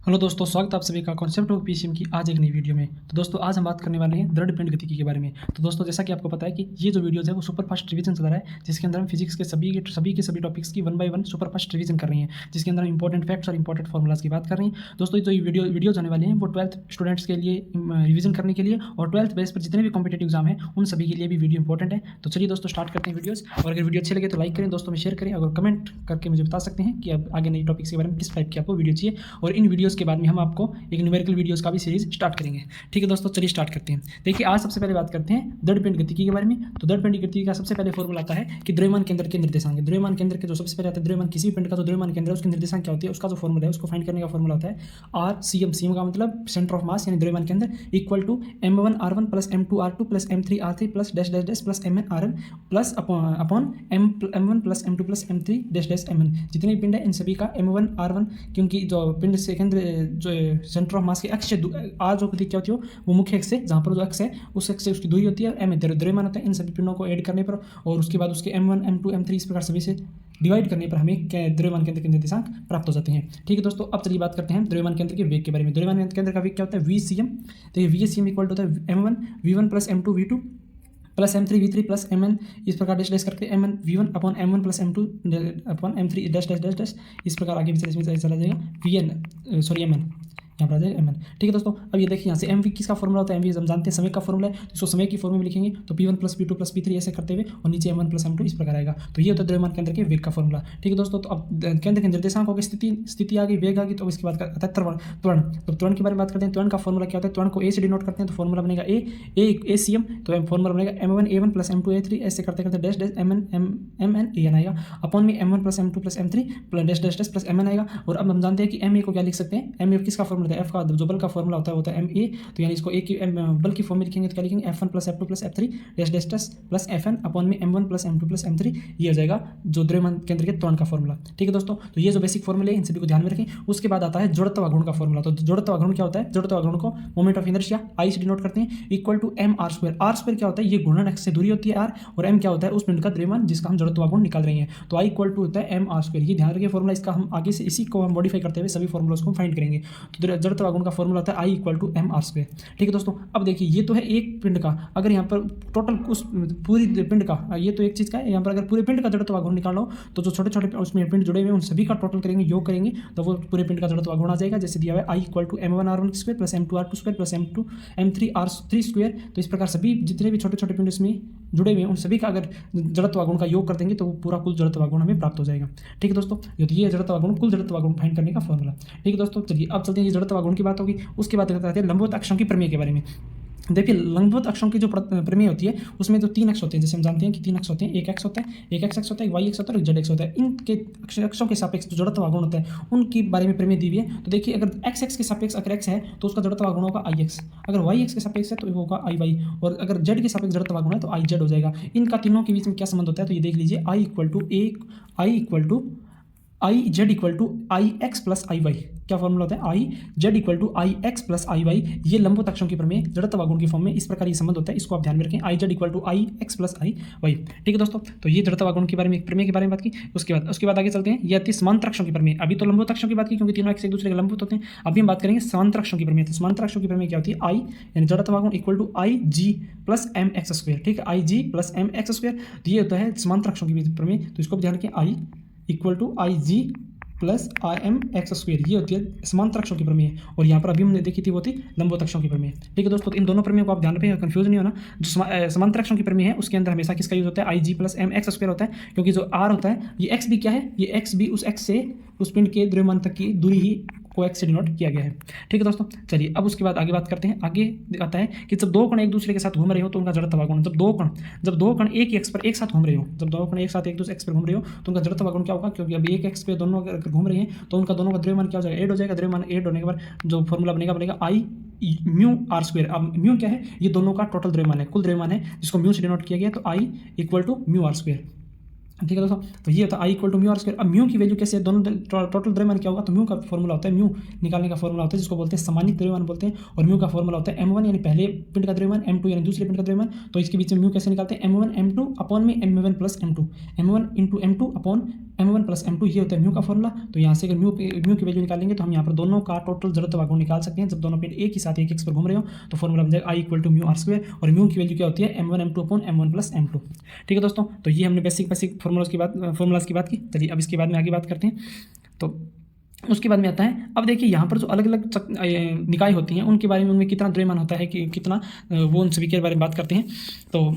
Hello दोस्तों, स्वागत है आप सभी का कॉन्सेप्ट ऑफ पीसीएम की आज एक नई वीडियो में। तो दोस्तों आज हम बात करने वाले हैं दृढ़ पिंड गतिकी के बारे में। तो दोस्तों जैसा कि आपको पता है कि ये जो वीडियोज़ है वो सुपर फास्ट रिवीजन चल रहा है, जिसके अंदर हम फिजिक्स के सभी टॉपिक्स की 1 बाय 1 सुपर फास्ट रिवीजन कर रहे हैं, जिसके अंदर हम इंपॉर्टेंट फैक्ट्स और इंपॉर्टेंट फॉर्मुलाज की बात कर रहे हैं। दोस्तों जो ये वीडियोज आने वाले हैं वो 12th स्टूडेंट्स के लिए रिवीजन करने के लिए और 12th बेस पर जितने भी कॉम्पिटेटिव एग्जाम है उन सभी के लिए भी वीडियो इंपॉर्टेंट है। तो चलिए दोस्तों स्टार्ट करते हैं वीडियोज़। और अगर वीडियो अच्छे लगे तो लाइक करें, दोस्तों में शेयर करें, अगर कमेंट करके मुझे बता सकते हैं कि अब आगे नई टॉपिक्स के बारे में किस टाइप की आपको वीडियो चाहिए। और इन वीडियोज़ के बाद में हम आपको एक न्यूमेरिकल वीडियोस का भी सीरीज स्टार्ट करेंगे। ठीक है दोस्तों, चलिए स्टार्ट करते हैं। देखिए आज सबसे पहले बात करते हैं दृढ़ पिंड गतिकी के बारे में। तो दृढ़ पिंड गतिकी का सबसे पहले फॉर्मूला आता है कि द्रव्यमान केंद्र के निर्देशांक। द्रव्यमान केंद्र के जो सबसे पहले आता है द्रव्यमान किसी पिंड का जो द्रव्यमान केंद्र है उसके निर्देशांक क्या होती है, उसका जो फॉर्मूला है उसको फाइंड करने का फॉर्मूला होता है R C M. C M का मतलब सेंटर ऑफ मास यानी द्रव्यमान केंद्र equal to m1r1 plus m2r2 plus m3r3 plus dash dash dash plus mn plus upon m1 plus m2 plus m3 dash dash mn। जितने भी पिंड है इन सभी का m1r1, क्योंकि जो पिंड से केंद्र जो सेंटर ऑफ मास के अक्ष आर जो क्या होती है वो मुख्य अक्ष है, जहाँ पर जो अक्ष है उस अक्ष से उसकी दूरी होती है और m द्रव्यमान होता है। इन सभी पिंडों को ऐड करने पर और उसके बाद उसके m1 m2 m3 इस प्रकार सभी से डिवाइड करने पर हमें द्रव्यमान केंद्र के निर्देशांक प्राप्त हो जाते हैं। ठीक है दोस्तों, अब चलिए बात करते हैं द्रव्यमान केंद्र के वेग के बारे में। द्रव्यमान केंद्र का वेग क्या होता है, VCM। देखिए VCM इक्वल होता है m1 v1 plus m2 v2 plus m3 v3 plus mn इस प्रकार डैश डैश करके mn v1 upon m1 plus m2 upon m3 dash dash dash dash इस प्रकार आगे भी इसमें चला जाएगा mn यहाँ पर आ जाएगा mn। ठीक है दोस्तों, अब ये देखिए यहाँ से mv किसका फॉर्मूला होता है, mv हम जानते हैं समय का फॉर्मूला है, तो इसको समय की फॉर्मूला में लिखेंगे तो p1 plus p2 plus p3 ऐसे करते हुए और नीचे m1 प्लस m2 इस प्रकार आएगा। तो ये होता है द्रव्यमान केंद्र के वेग का फॉर्मूला। ठीक है दोस्तों, तो अब केंद्र के निर्देशांकों की स्थिति आ गई, वेग आ गई, तो इसके बाद आता है त्वरण। तो त्वरण के बारे में बात करते हैं। त्वरण का फॉर्मूला क्या होता है, त्वरण को a से डिनोट करते हैं तो फॉर्मूला बनेगा a cm। तो फॉर्मूला बनेगा m1 a1 plus m2 a3 ऐसे करते करते डैश डैश mn an आएगा अपॉन में m1 plus m2 plus m3 plus dash dash dash plus mn आएगा। और अब हम जानते हैं कि ma को क्या लिख सकते हैं, ma किसका फॉर्मूला है, f का जो बल का फॉर्मूला होता है ma। तो यानी इसको a की बल की फॉर्म में लिखेंगे तो क्या लिखेंगे f1 plus f2 plus f3 dash dash dash plus fn upon में m1 plus m2 plus m3। ये हो जाएगा जो द्रव्यमान केंद्र के त्वरण का फॉर्मूला। ठीक है दोस्तों, तो ये जो बेसिक फॉर्मूले इन सभी को ध्यान में रखें। उसके बाद आता है जड़त्व गुण का फॉर्मूला। तो जड़त्व गुण क्या होता है, जड़त्व गुण को मोमेंट ऑफ इनर्शिया I से डिनोट करते हैं equal to m r square. r square क्या होता है, ये घूर्णन अक्ष से दूरी होती है r, और m क्या होता है उस पिंड का द्रव्यमान जिसका हम जड़त्व गुण निकाल रहे हैं। तो I इक्वल टू होता है m r स्क्वायर। ये ध्यान रखिए फॉर्मूला, इसका हम आगे से इसी को हम मॉडिफाई करते हुए सभी फॉर्मूलास को फाइंड करेंगे। तो जड़त्व गुण का फॉर्मूला होता है I equal to m r square. ठीक है दोस्तों, अब देखिए ये तो है एक पिंड का, अगर यहाँ पर टोटल उस पूरी पिंड का, ये तो एक चीज़ का है, यहाँ पर अगर पूरे पिंड का जड़त्व गुण निकालना हो तो जो छोटे छोटे उसमें पिंड जुड़े हुए हैं उन सभी का टोटल करेंगे, योग करेंगे तो वो पूरे पिंड का जड़त्व गुण आ जाएगा। जैसे दिया हुआ है I equal to m1r1 square plus m2r2 square plus m3r3 square. तो इस प्रकार सभी जितने भी छोटे छोटे पिंड इसमें जुड़े हुए हैं उन सभी का अगर जड़त्व गुण का योग कर देंगे तो वो पूरा कुल जड़त्व गुण हमें प्राप्त हो जाएगा। ठीक है दोस्तों, ये जड़त्व गुण कुल जड़त्व गुण फाइंड करने का फॉर्मूला। ठीक है दोस्तों, चलिए अब चलते हैं, ये जड़त्व गुण की बात होगी। उसके बाद बताते हैं लंबवत अक्षों की प्रमेय के बारे में। देखिए लंबवत अक्षों की जो प्रमेय होती है उसमें जो 3 अक्ष होते हैं, जैसे हम जानते हैं कि 3 अक्ष होते हैं, एक एक्स होता है, एक एक्स होता है, एक वाई एक्स होता है और जेड एक्स होता है। इनके अक्षों के सापेक्ष जो जड़त्व गुण होता है उनके बारे में प्रमेय दी हुई है। तो देखिए अगर एक्स के सापेक्ष अगर एक्स है तो उसका जड़त्व गुण होगा आई एक्स, अगर वाई एक्स के सापेक्ष है तो वो होगा आई वाई, और अगर जेड के सापेक्ष जड़त्व गुण है तो आई जेड हो जाएगा। इनका तीनों के बीच में क्या संबंध होता है, तो ये देख लीजिए I equal to I Z equal to I X plus I Y. क्या फॉर्मूला होता है, I Z equal to I X plus I Y. ये लंबवत अक्षों की प्रमेय जड़त्व गुण की फॉर्म में इस प्रकार ये संबंध होता है, इसको आप ध्यान में रखें, I Z equal to I X plus I Y. ठीक है दोस्तों, तो ये जड़त्व गुण के बारे में प्रमेय के बारे में बात की। उसके बाद आगे चलते हैं, ये आती है समांतर अक्षों की प्रमेय। अभी तो लंबवत अक्षों की बात की क्योंकि तीनों अक्ष एक दूसरे के लंबवत होते हैं, अभी हम बात करेंगे समांतर अक्षों की प्रमेय। तो समांतर अक्षों की प्रमेय क्या होती है, आई यानी जड़त्व गुण equal to I G plus M X square. ठीक है, I G plus M X square, तो ये होता है समांतर अक्षों की प्रमेय। तो इसको ध्यान रखें, I equal to I G plus I M X square, ये होती है समांतर अक्षों की प्रमेय। और यहाँ पर अभी हमने देखी थी वो थी लंबवत अक्षों की प्रमेय। ठीक है दोस्तों, तो इन दोनों प्रमेयों को आप ध्यान रखें, कंफ्यूज नहीं होना। जो समांतर अक्षों की प्रमेय है उसके अंदर हमेशा किसका यूज होता है, I G plus M X square होता है, क्योंकि जो आर होता है ये एक्स भी क्या है, ये एक्स भी उस एक्स से उस पिंड के द्रव्यमान तक की दूरी ही को एक्स से डिनोट किया गया है। ठीक है दोस्तों, चलिए अब उसके बाद आगे बात करते हैं। आगे आता है कि जब दो कण एक दूसरे के साथ घूम रहे हो तो उनका जड़त्व गुण, जब दो कण एक ही एक्स पर एक साथ घूम रहे हो, जब दो कण एक साथ एक दूसरे एक्स पर घूम रहे हो तो उनका जड़त्व गुण क्या होगा, क्योंकि अभी एक एक्स पे दोनों अगर घूम रहे हैं तो उनका दोनों का द्रव्यमान क्या हो जाएगा, ऐड हो जाएगा। द्रव्यमान ऐड होने के बाद जो फॉर्मूला बनेगा आई म्यू आर स्क्वायर। अब म्यू क्या है, ये दोनों का टोटल द्रव्यमान है, कुल द्रव्यमान है, जिसको म्यू से डिनोट किया गया, तो I equal to mu R square. ठीक है दोस्तों, तो ये होता है I equal to mu R square. अब म्यू की वैल्यू कैसे है, दोनों टोटल द्रव्यमान क्या होगा, तो म्यू का फॉर्मूला होता है, म्यू निकालने का फॉर्मूला होता है जिसको बोलते हैं समानित द्रव्यमान बोलते हैं, और म्यू का फॉर्मूला होता है m1 यानी पहले पिंड का द्रव्यमान, m2 यानी दूसरे पिंड का द्रव्यमान। तो इसके बीच में म्यू कैसे निकालते हैं, m1 m2 अपॉन में m1 plus m2, m1 into m2 upon m1 plus m2 ये होता है म्यू का फॉर्मूला। तो यहाँ से अगर म्यू की वैल्यू निकालेंगे तो हम यहाँ पर दोनों का टोटल जड़त्व आघूर्ण निकाल सकते हैं। जब दोनों पिंड एक ही साथ एक एक्स पर घूम रहे हो तो फॉर्मूला बन जाएगा I equal to mu R square, और म्यू की वैल्यू क्या होती है m1 m2 upon m1 plus m2। ठीक है दोस्तों, तो ये हमने बेसिक फॉर्मूलाज की बात की। चलिए अब इसके बाद में आगे बात करते हैं। तो उसके बाद में आता है, अब देखिए यहाँ पर जो अलग अलग निकाय होती हैं उनके बारे में, उनमें कितना द्रव्यमान होता है कि कितना, वो उन सभी के बारे में बात करते हैं। तो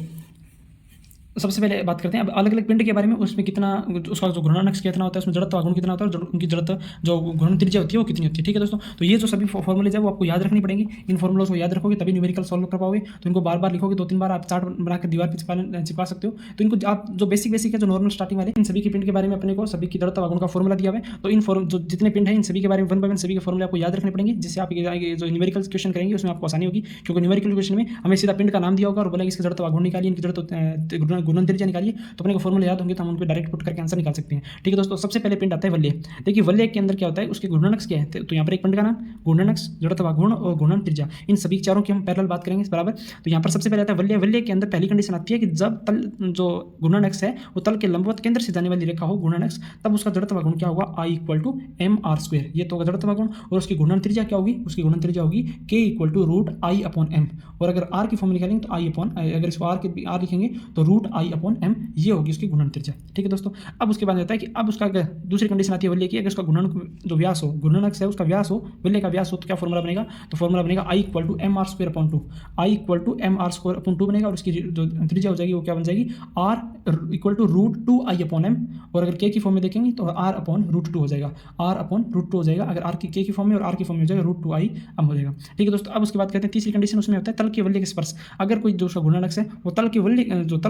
सबसे पहले बात करते हैं अब अलग अलग पिंड के बारे में, उसमें कितना उसका जो घूर्णन कितना होता है, उसमें जड़त्व आघूर्ण कितना होता है, और उनकी जड़त्व जो घूर्णन त्रिज्या होती है वो कितनी होती है। ठीक है दोस्तों, तो ये जो सभी फॉर्मूलेज है वो आपको याद रखनी पड़ेंगी। इन फॉर्मूलों को याद रखोगे तभी न्यूमेरिकल सॉल्व कर पाओगे। तो इनको बार बार लिखोगे, 2-3 बार आप चार्ट बनाकर दीवार पर चिपका सकते हो। तो इनको आप जो बेसिक है, जो नॉर्मल स्टार्टिंग वाले, इन सभी के पिंड के बारे में अपने को सभी की जड़त्व आघूर्ण का फॉर्मूला दिया हुआ है। तो इन जो जितने पिंड है इन सभी के बारे में 1 बाय 1 सभी के फॉर्मूले आपको याद रखने पड़ेंगे, जिससे आप जो न्यूमेरिकल क्वेश्चन करेंगे उसमें आपको आसानी होगी। क्योंकि न्यूमेरिकल क्वेश्चन में हमें सीधा पिंड का नाम दिया होगा और बोलेंगे इसकी जड़त्व आघूर्ण निकालिए, इनकी जड़त्व घूर्णन त्रिज्या निकालिए। तो अपने को फॉर्मूला याद होंगे तो हम उनको डायरेक्ट पुट करके आंसर निकाल सकते हैं। ठीक है दोस्तों, सबसे पहले पिंड आता है वलय। देखिए वलय के अंदर क्या होता है, उसके घूर्णनक्स क्या है। तो यहाँ पर एक पिंड का नाम, घूर्णनक्स, जड़त्व आघूर्ण और घूर्णन त्रिज्या, इन सभी चारों की हम पैरेलल बात करेंगे बराबर। तो यहाँ पर सबसे पहले आता है वलय। वलय के अंदर पहली कंडीशन आती है कि जब तल जो घूर्णनक्स है वो तल के लंबवत केंद्र से जाने वाली रेखा हो घूर्णनक्स, तब उसका जड़त्व आघूर्ण क्या होगा, I equal to M R square. ये तो होगा जड़त्व आघूर्ण। और उसकी घूर्णन त्रिज्या क्या होगी, उसकी घूर्णन त्रिज्या होगी K equal to root I upon M. और अगर R की फॉर्म निकालेंगे तो I अपॉन, अगर इसको R लिखेंगे तो रूट I अपॉन एम, ये होगी उसकी घूर्णन त्रिज्या। ठीक है दोस्तों, अब उसके बाद आता है कि अब उसका दूसरी कंडीशन आती है वलय की, अगर उसका घूर्णन जो व्यास हो, घूर्णनक्स है उसका व्यास हो, वलय का व्यास हो, तो क्या फॉर्मूला बनेगा, तो फॉर्मूला बनेगा I equal to M R square upon 2। I equal to M R square upon 2 बनेगा। और उसकी जो त्रिज्या हो जाएगी वो क्या बन जाएगी, R equal to root 2 I upon M. और अगर K की फॉर्म में देखेंगे तो R अपॉन रूट 2 हो जाएगा, R अपॉन रूट 2 हो जाएगा। अगर R की K की फॉर्म में और R की फॉर्म में हो जाएगा रूट 2 I एम हो जाएगा। ठीक है दोस्तों, अब उसके बाद कहते हैं तीसरी कंडीशन उसमें होता है तल के वलय के स्पर्श। अगर कोई जो उसका घूर्णनक्स है वो तल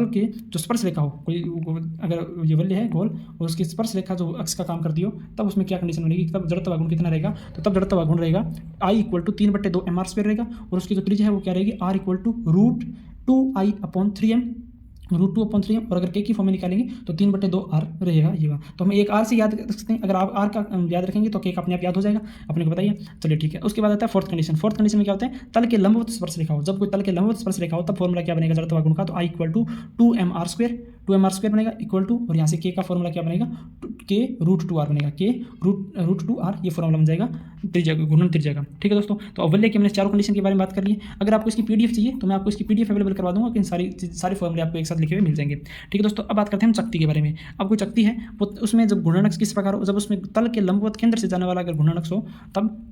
के जो स्पर्श रेखा हो, कोई अगर ये वलय है गोल और उसकी स्पर्श रेखा जो अक्ष का काम करती हो, तब उसमें क्या कंडीशन बनेगी, तब जड़त्व आघूर्ण कितना रहेगा। तो तब जड़त्व आघूर्ण रहेगा I equal to 3/2 M R square रहेगा। और उसकी जो त्रिज्या है वो क्या रहेगी, R equal to root 2 I upon 3m, root 2 upon 3m। और अगर K की फॉर्म में निकालेंगे तो 3/2 R रहेगा ये बात। तो हम एक R से याद रख सकते हैं, अगर आप R का याद रखेंगे तो K का अपने आप याद हो जाएगा, अपने को बताइए। चलिए ठीक है, उसके बाद आता है फोर्थ कंडीशन। फोर्थ कंडीशन में क्या होता है, तल के लंबवत स्पर्श रेखा हो। जब कोई तल के लंबवत स्पर्श रेखा हो तब फॉर्मूला क्या बनेगा जड़त्व आघूर्ण का, तो I equal to 2mr square बनेगा इक्वल टू, और यहाँ से K का फॉर्मूला क्या बनेगा, K रूट 2R बनेगा, K रूट 2R, ये फॉर्मूला बन जाएगा त्रिज्या, घूर्णन त्रिज्या का। ठीक है दोस्तों, तो वलय के हमने चारों कंडीशन के बारे में बात कर ली है। अगर आपको इसकी PDF चाहिए तो मैं आपको इसकी PDF अवेलेबल करवा दूंगा, कि सारे फॉर्मूले आपको एक साथ लिखे हुए मिल जाएंगे। ठीक है दोस्तों, अब बात करते हैं हम शक्ति के बारे में। अब कोई शक्ति है वो उसमें जब घूर्णनक्स किस प्रकार हो, जब उसमें तल के लंबवत केंद्र से जाने वाला अगर घूर्णनक्स हो, तब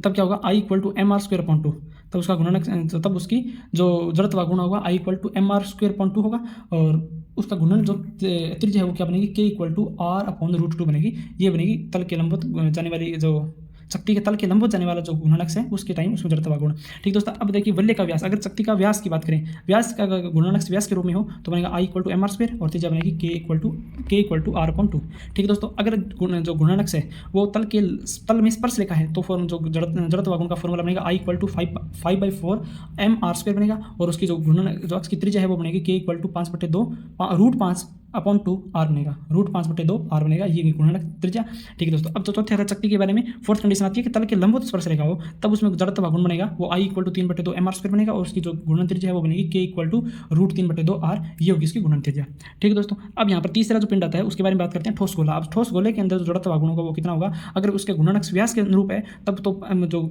क्या होगा, I equal to M R square upon 2। तब उसका घूर्णनक्स, तब उसकी जो जड़त्व आघूर्ण होगा I equal to M R square upon 2 होगा। और उसका घूर्णन जो त्रिज्या है वो क्या बनेगी, K equal to R upon root 2 बनेगी। ये बनेगी तल के लंबवत जाने वाली, जो शक्ति के तल के लंबवत जाने वाला जो घूर्णनक्स है उसके टाइम उसमें जड़त्व आघूर्ण। ठीक दोस्तों, अब देखिए वलय का व्यास, अगर शक्ति का व्यास की बात करें, व्यास का घूर्णनक्स व्यास के रूप में हो तो बनेगा I equal to M R square, और त्रिज्या बनेगी K equal to R upon 2। ठीक है दोस्तों, अगर जो घूर्णनक्स है वो तल में स्पर्श रेखा है तो जो जड़त्व आघूर्ण का फॉर्मूला बनेगा I equal to 5/4 M R square बनेगा। और उसकी जो अक्ष की त्रिज्या है वो बनेगी K equal to 5/2 root 5 upon 2 R बनेगा, रूट 5/2 R बनेगा, ये घूर्णनक त्रिज्या। ठीक है दोस्तों, अब जो चौथे शक्ति के बारे में फोर्थ कंडीशन आती है कि तल के लंबवत स्पर्श रेखा हो, तब उसमें जड़त्व आघूर्ण बनेगा वो I equal to 3/2 M R square बनेगा। और उसकी जो घूर्णन त्रिज्या है वो बनेगी K equal to root 3/2 R, ये होगी इसकी घूर्णन त्रिज्या। ठीक है दोस्तों, अब यहाँ पर तीसरा जो पिंड आता है उसके बारे में बात करते हैं, ठोस गोला। अब ठोस गोले के अंदर जो जड़त्व आघूर्ण होगा वो कितना होगा, अगर उसके घूर्णनक्स व्यास के अनुरूप है तब तो जो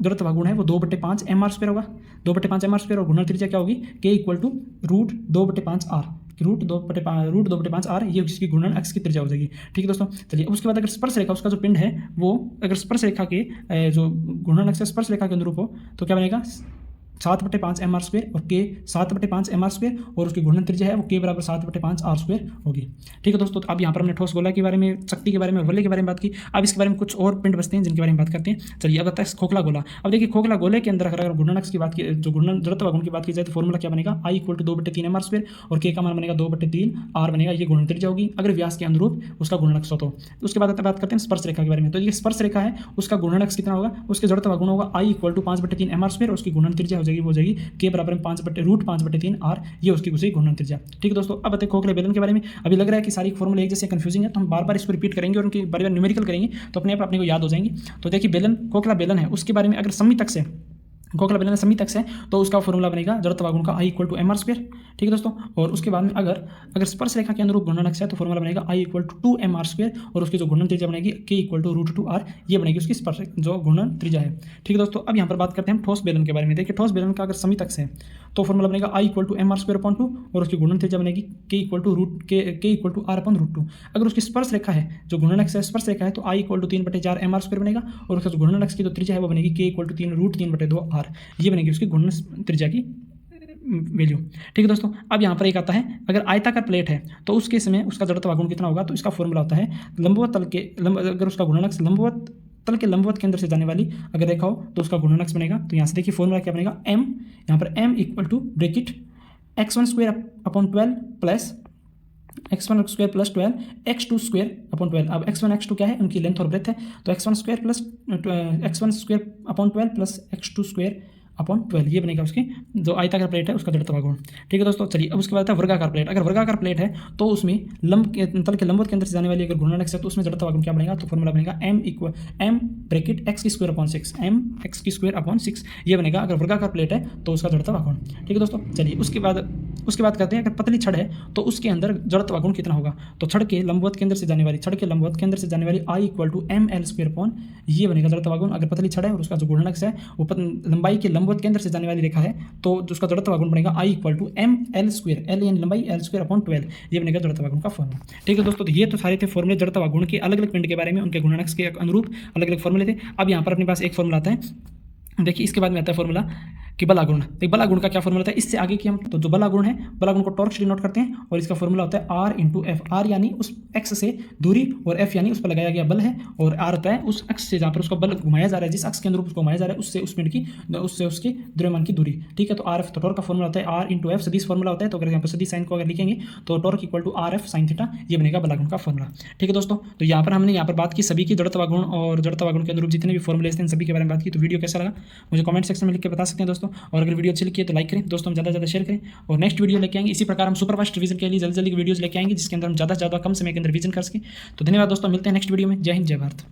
जड़त्व आघूर्ण है वो 2/5 एम आर स्क्वायर होगा, 2/5 एम आर स्क्वायर। और घूर्णन त्रिज्या क्या होगी, K equal to root 2/5 R, root 2/5 R, ये जिसकी घूर्णन अक्ष की त्रिज्या हो जाएगी। ठीक है दोस्तों, चलिए उसके बाद अगर स्पर्श रेखा, उसका जो पिंड है वो अगर स्पर्श रेखा के जो घूर्णन अक्ष स्पर्श रेखा के अनुरूप हो तो क्या बनेगा, 7/5 एम आर स्क्वायर और K 7/5 एम आर स्क्वायर। और उसकी घूर्णन त्रिज्या है वो K बराबर 7/5 R स्क्वायर होगी। ठीक है दोस्तों, तो अब यहाँ पर हमने ठोस गोला के बारे में, शक्ति के बारे में, वलय के बारे में बात की। अब इसके बारे में कुछ और पिंड बचते हैं जिनके बारे में बात करते हैं। चलिए अब आता है खोखला गोला। अब देखिए खोखला गोले के अंदर अगर घूर्णनक्स की बात की, जो घूर्णन जड़त्व आघूर्ण की बात की जाए तो फॉर्मूला क्या बनेगा, I equal to 2/3 M R square और K का मान बनेगा 2/3 R बनेगा, ये घूर्णन त्रिज्या होगी अगर व्यास के अनुरूप उसका घूर्णनक्स हो तो। उसके बाद बात करते हैं स्पर्श रेखा के बारे में। तो ये स्पर्श रेखा है उसका घूर्णनक्स कितना होगा, उसके जड़त्व आघूर्ण होगा I equal to 5/3 M R square, उसकी घूर्णन त्रिज्या हो जाएगी वो जाएगी K बराबर रूट 5/3 R, ये उसकी उसी घूर्णन त्रिज्या। ठीक है दोस्तों, अब आते हैं खोखले बेलन के बारे में। अभी लग रहा है कि सारी फॉर्मूले एक जैसे कंफ्यूजिंग है तो हम बार बार इसको रिपीट करेंगे और उनकी बार बार न्यूमेरिकल करेंगे तो अपने आप अपने को याद हो जाएंगी। तो देखिए बेलन, खोखला बेलन है उसके बारे में अगर सममित अक्ष है खोखला बेलन समित अक्ष है तो उसका फॉर्मूला बनेगा जड़त्व आघूर्ण का I equal to mr square. ठीक है दोस्तों, और उसके बाद में अगर स्पर्श रेखा के अनुरूप घूर्णन अक्ष है तो फॉर्मूला बनेगा I equal to 2mr square, और उसकी जो घूर्णन त्रिज्या बनेगी K इक्वल टू √2r, ये बनेगी उसकी स्पर्श जो घूर्णन त्रिज्या है। ठीक है दोस्तों, अब यहाँ पर बात करते हैं हम ठोस बेलन के बारे में। देखिए ठोस बेलन का अगर समित अक्ष है तो फॉर्मूला बनेगा I equal to mr square upon 2, और उसकी घूर्णन त्रिज्या बनेगी K equal to r upon √2। अगर उसकी स्पर्श रेखा है, जो घूर्णन अक्ष है स्पर्श रेखा है, तो I equal to 3/4 mr square बनेगा, और उसका जो घूर्णन अक्ष की जो त्रिज्या है वो बनेगी K इक्वल टू 3√3/2r, ये बनेगी उसकी घूर्णन त्रिज्या की वैल्यू। ठीक है दोस्तों, अब यहाँ पर एक आता है, अगर आयताकार प्लेट है तो उस केस में उसका जड़त्व आघूर्ण कितना होगा, तो इसका फॉर्मूला होता है लंबवत तल के अगर उसका घूर्णन अक्ष लंबवत तल के लंबवत केंद्र से जाने वाली अगर रेखा हो तो उसका घूर्णन अक्ष बनेगा। तो यहाँ से देखिए फॉर्मूला क्या बनेगा, m, यहाँ पर m equal to bracket x1 square upon 12 plus x1 square plus 12 x2 square upon 12। अब x1 x2 क्या है, उनकी लेंथ और ब्रेथ है, तो x1 square plus x1 square upon 12 plus x2 square upon 12, ये बनेगा उसकी जो आयताकार प्लेट है उसका जड़त्व आघूर्ण। ठीक है दोस्तों, चलिए अब उसके बाद आता है वर्गाकार प्लेट। अगर वर्गाकार प्लेट है तो उसमें तल के लंबवत केंद्र से जाने वाली अगर घूर्णन अक्ष है तो उसमें जड़त्व आघूर्ण क्या बनेगा, तो फॉर्मूला बनेगा m bracket x square upon 6, m x square upon 6, ये बनेगा अगर वर्गाकार प्लेट है तो उसका जड़त्व आघूर्ण। ठीक है दोस्तों, चलिए उसके बाद करते हैं अगर पतली छड़ है तो उसके अंदर जड़त्व आघूर्ण कितना होगा, तो छड़ के लंबवत केंद्र से जाने वाली I equal to ml square upon, ये बनेगा जड़त्व आघूर्ण। अगर पतली छड़ है और उसका जो घूर्णन अक्ष है वो लंबाई के लंबवत केंद्र से जाने वाली रेखा है तो उसका जड़त्व आघूर्ण बनेगा I equal to ml square, l यानी लंबाई l स्क्वायर अपॉन 12, ये बनेगा जड़त्व आघूर्ण का फॉर्मूला। ठीक है दोस्तों, तो ये तो सारे थे फॉर्मूले जड़त्व आघूर्ण के अलग अलग पिंड के बारे में, उनके घूर्णन अक्ष के अनुरूप अलग अलग फॉर्मूले थे। अब यहाँ पर अपने पास एक फॉर्मूला आता है, देखिए इसके बाद में आता है फॉर्मूला कि बल आघूर्ण। तो बल आघूर्ण का क्या फॉर्मूला होता है, इससे आगे की हम तो जो बल आघूर्ण है, बल आघूर्ण को टॉर्क से डिनोट करते हैं, और इसका फॉर्मूला होता है R इंटू एफ। R यानी उस एक्स से दूरी, और F यानी उस पर लगाया गया बल है, और R होता है उस अक्ष से जहाँ पर उसका बल घुमाया जा रहा है, जिस अक्ष के अनुरूप उसको घुमाया जा रहा है उससे उस पिंड की उससे उसकी द्रव्यमान की दूरी। ठीक है, तो RF तो टॉर्क का फॉर्मूला होता है R इंटू एफ, सदिश फॉर्मूला होता है। तो अगर यहाँ पर सदिश साइन को अगर लिखेंगे तो torque equal to RF sine theta, ये बनेगा बल आघूर्ण का फॉर्मूला। ठीक है दोस्तों, तो यहाँ पर हमने यहाँ पर बात की सभी की जड़त्व आघूर्ण और जड़त्व आघूर्ण के अनुरूप जितने भी फॉर्मूले थे सभी के बारे में बात की। तो वीडियो कैसा लगा मुझे कमेंट सेक्शन में लिख के बता सकते हैं दोस्तों, और अगर वीडियो अच्छी लगी है तो लाइक करें दोस्तों, ज़्यादा से ज़्यादा शेयर करें, और नेक्स्ट वीडियो लेके आएंगे। इसी प्रकार हम सुपर फास्ट रिवीजन के लिए जल्दी वीडियोस लेके आएंगे जिसके अंदर हम ज़्यादा से ज़्यादा कम समय के अंदर रिवीजन कर सकें। तो धन्यवाद दोस्तों, मिलते हैं नेक्स्ट वीडियो में। जय हिंद, जय भारत।